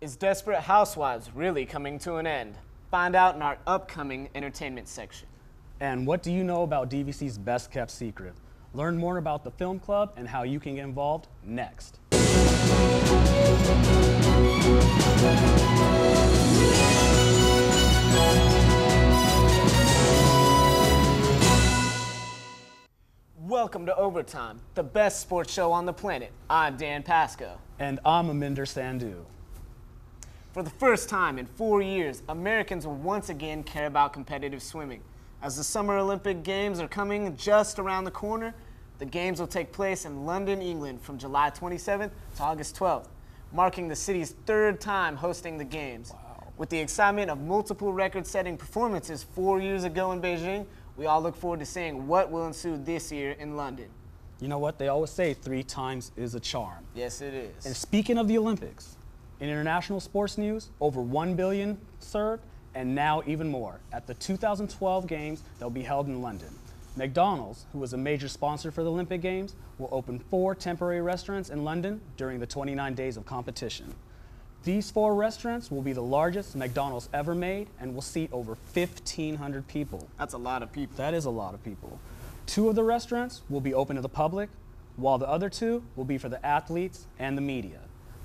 Is Desperate Housewives really coming to an end? Find out in our upcoming entertainment section. And what do you know about DVC's best kept secret? Learn more about the film club and how you can get involved next. Welcome to Overtime, the best sports show on the planet. I'm Dan Pasco. And I'm Aminder Sandhu. For the first time in 4 years, Americans will once again care about competitive swimming. As the Summer Olympic Games are coming just around the corner, the Games will take place in London, England from July 27th to August 12th, marking the city's third time hosting the Games. Wow. With the excitement of multiple record-setting performances 4 years ago in Beijing, we all look forward to seeing what will ensue this year in London. You know what? They always say 3 times is a charm. Yes, it is. And speaking of the Olympics, in international sports news, over 1 billion served, and now even more, at the 2012 Games that will be held in London. McDonald's, who was a major sponsor for the Olympic Games, will open 4 temporary restaurants in London during the 29 days of competition. These 4 restaurants will be the largest McDonald's ever made and will seat over 1,500 people. That's a lot of people. That is a lot of people. 2 of the restaurants will be open to the public, while the other 2 will be for the athletes and the media.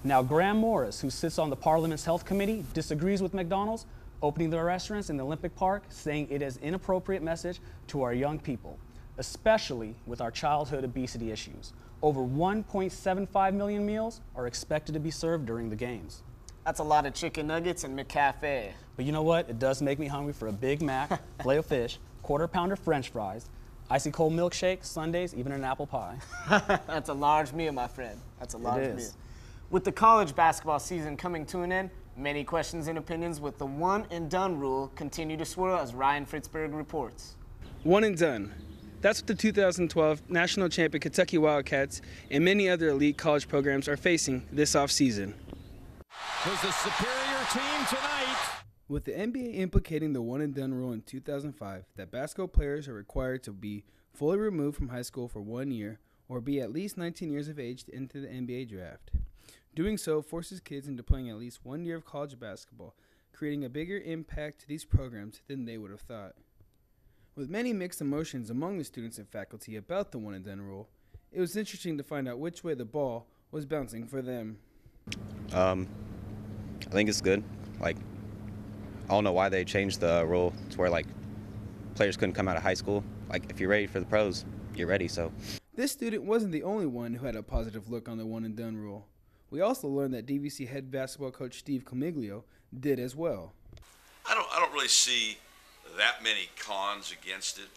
Now, Graham Morris, who sits on the Parliament's Health Committee, disagrees with McDonald's opening the restaurants in the Olympic Park, saying it is an inappropriate message to our young people, especially with our childhood obesity issues. Over 1.75 million meals are expected to be served during the Games. That's a lot of chicken nuggets and McCafe. But you know what? It does make me hungry for a Big Mac, filet of fish, quarter-pounder French fries, icy cold milkshake, sundaes, even an apple pie. That's a large meal, my friend. That's a large It meal. is. With the college basketball season coming to an end, many questions and opinions with the one and done rule continue to swirl as Ryan Fritzberg reports. One and done. That's what the 2012 national champion Kentucky Wildcats and many other elite college programs are facing this offseason. Was the superior team tonight. With the NBA implicating the one and done rule in 2005 that basketball players are required to be fully removed from high school for 1 year or be at least 19 years of age to enter the NBA draft. Doing so forces kids into playing at least 1 year of college basketball, creating a bigger impact to these programs than they would have thought. With many mixed emotions among the students and faculty about the one and done rule, it was interesting to find out which way the ball was bouncing for them. I think it's good. I don't know why they changed the rule to where players couldn't come out of high school. If you're ready for the pros, you're ready. So this student wasn't the only one who had a positive look on the one and done rule. We also learned that DVC head basketball coach Steve Comiglio did as well. I don't really see that many cons against it.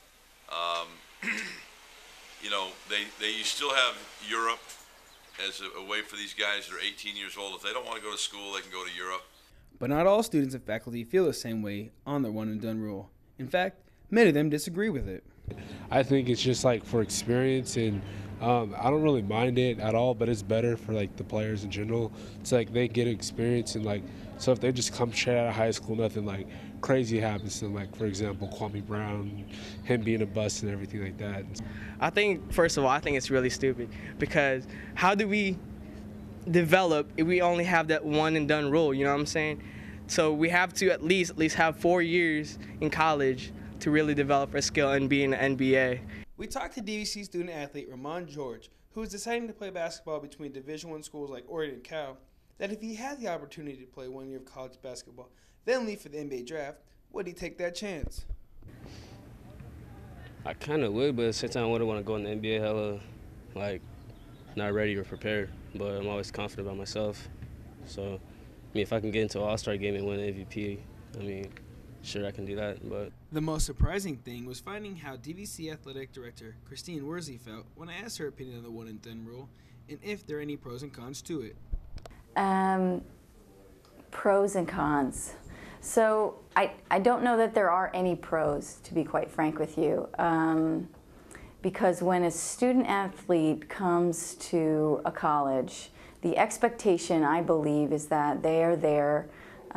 You still have Europe as a way for these guys that are 18 years old. If they don't want to go to school, they can go to Europe. But not all students and faculty feel the same way on the one and done rule. In fact, many of them disagree with it. I think it's just for experience, and I don't really mind it at all, but it's better for the players in general. It's they get experience, and so if they just come straight out of high school, nothing crazy happens to them, for example, Kwame Brown, him being a bust and everything like that. I think, first of all, I think it's really stupid, because how do we develop if we only have that one and done rule, you know what I'm saying? So we have to at least have 4 years in college to really develop our skill and be in the NBA. We talked to DVC student athlete Ramon George, who is deciding to play basketball between Division I schools like Oregon and Cal, that if he had the opportunity to play 1 year of college basketball, then leave for the NBA draft, would he take that chance? I kind of would, but at the same time, I wouldn't want to go in the NBA hella, not ready or prepared. But I'm always confident about myself. So, if I can get into an all-star game and win an MVP, sure, I can do that. But the most surprising thing was finding how DVC athletic director Christine Worsley felt when I asked her opinion on the one and done rule and if there are any pros and cons to it. Pros and cons. So I don't know that there are any pros, to be quite frank with you, because when a student athlete comes to a college, the expectation, I believe, is that they are there,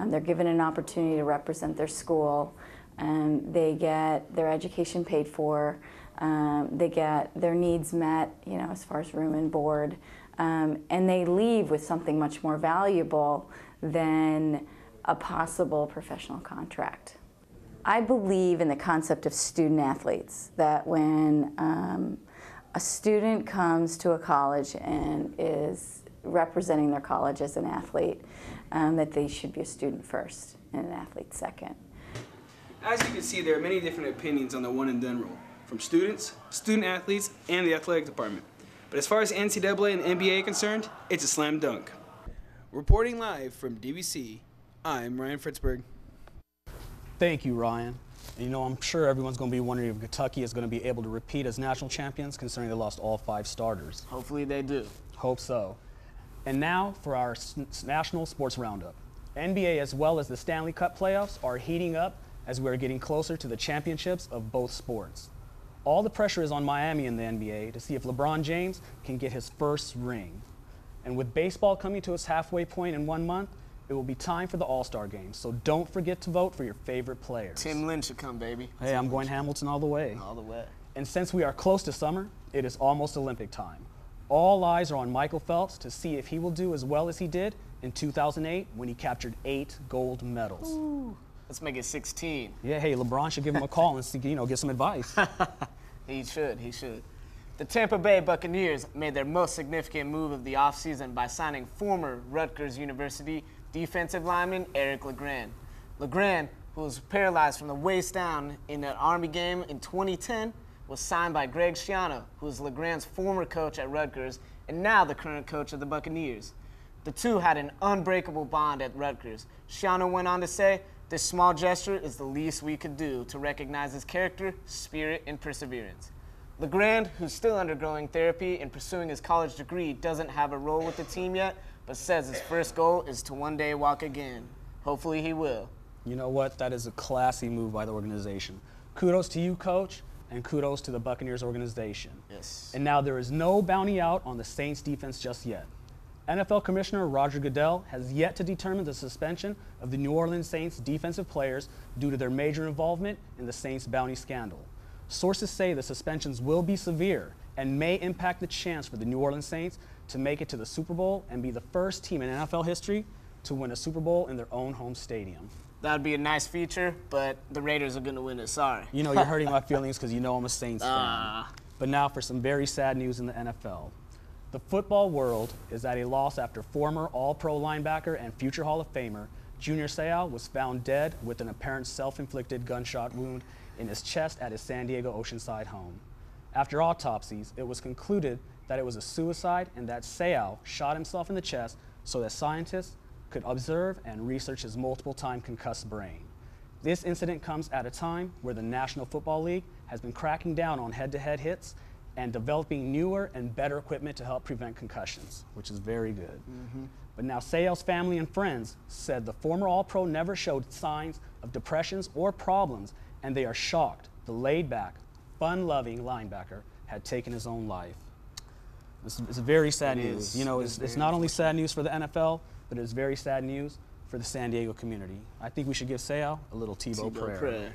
they're given an opportunity to represent their school, they get their education paid for, they get their needs met, as far as room and board, and they leave with something much more valuable than a possible professional contract. I believe in the concept of student athletes, that when a student comes to a college and is representing their college as an athlete, that they should be a student first and an athlete second. As you can see, there are many different opinions on the one and done rule, from students, student athletes, and the athletic department. But as far as NCAA and NBA are concerned, it's a slam dunk. Reporting live from DVC, I'm Ryan Fritzberg. Thank you, Ryan. And you know, I'm sure everyone's going to be wondering if Kentucky is going to be able to repeat as national champions, considering they lost all 5 starters. Hopefully they do. Hope so. And now for our national sports roundup. NBA as well as the Stanley Cup playoffs are heating up as we're getting closer to the championships of both sports. All the pressure is on Miami in the NBA to see if LeBron James can get his first ring. And with baseball coming to its halfway point in 1 month, it will be time for the All-Star Game. So don't forget to vote for your favorite players. Tim Lynn should come, baby. Hey, I'm going Hamilton all the way. All the way. And since we are close to summer, it is almost Olympic time. All eyes are on Michael Phelps to see if he will do as well as he did in 2008 when he captured 8 gold medals. Ooh. Let's make it 16. Yeah, hey, LeBron should give him a call and see, get some advice. He should. The Tampa Bay Buccaneers made their most significant move of the offseason by signing former Rutgers University defensive lineman Eric LeGrand. LeGrand, who was paralyzed from the waist down in an Army game in 2010, was signed by Greg Schiano, who was LeGrand's former coach at Rutgers and now the current coach of the Buccaneers. The two had an unbreakable bond at Rutgers. Schiano went on to say, "This small gesture is the least we could do to recognize his character, spirit, and perseverance." LeGrand, who's still undergoing therapy and pursuing his college degree, doesn't have a role with the team yet, but says his first goal is to one day walk again. Hopefully he will. You know what? That is a classy move by the organization. Kudos to you, Coach, and kudos to the Buccaneers organization. Yes. And now there is no bounty out on the Saints defense just yet. NFL Commissioner Roger Goodell has yet to determine the suspension of the New Orleans Saints defensive players due to their major involvement in the Saints bounty scandal. Sources say the suspensions will be severe and may impact the chance for the New Orleans Saints to make it to the Super Bowl and be the first team in NFL history to win a Super Bowl in their own home stadium. That would be a nice feature, but the Raiders are going to win it. Sorry. You know, you're hurting my feelings because you know I'm a Saints fan. But now for some very sad news in the NFL. The football world is at a loss after former All-Pro linebacker and future Hall of Famer Junior Seau was found dead with an apparent self-inflicted gunshot wound in his chest at his San Diego Oceanside home. After autopsies, it was concluded that it was a suicide and that Seau shot himself in the chest so that scientists could observe and research his multiple-time concussed brain. This incident comes at a time where the National Football League has been cracking down on head-to-head hits and developing newer and better equipment to help prevent concussions, which is very good. But now Seau's family and friends said the former All-Pro never showed signs of depressions or problems, and they are shocked the laid-back, fun-loving linebacker had taken his own life. It's very sad news. You know, it's not only sad news for the NFL, but it's very sad news for the San Diego community. I think we should give Seau a little Tebow prayer.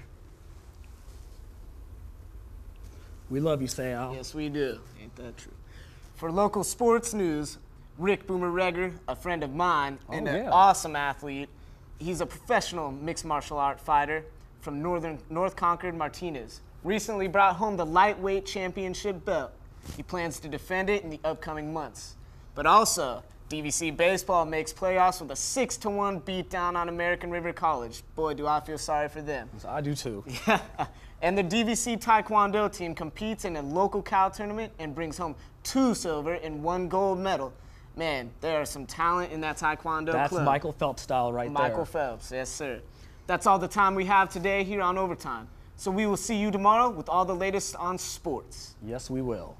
We love you, Seau. Yes, we do. Ain't that true? For local sports news, Rick Boomer Regger, a friend of mine and an awesome athlete, he's a professional mixed martial art fighter from North Concord, Martinez, recently brought home the lightweight championship belt. He plans to defend it in the upcoming months. But also, DVC baseball makes playoffs with a 6-1 beatdown on American River College. Boy, do I feel sorry for them. I do too. Yeah. And the DVC Taekwondo team competes in a local Cal tournament and brings home 2 silver and 1 gold medal. Man, there is some talent in that Taekwondo club. That's Michael Phelps style right there. Michael Phelps, yes sir. That's all the time we have today here on Overtime. So we will see you tomorrow with all the latest on sports. Yes, we will.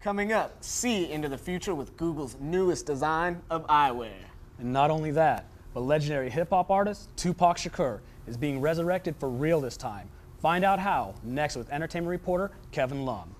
Coming up, see into the future with Google's newest design of eyewear. And not only that, but legendary hip-hop artist Tupac Shakur is being resurrected for real this time. Find out how next with entertainment reporter Kevin Lum.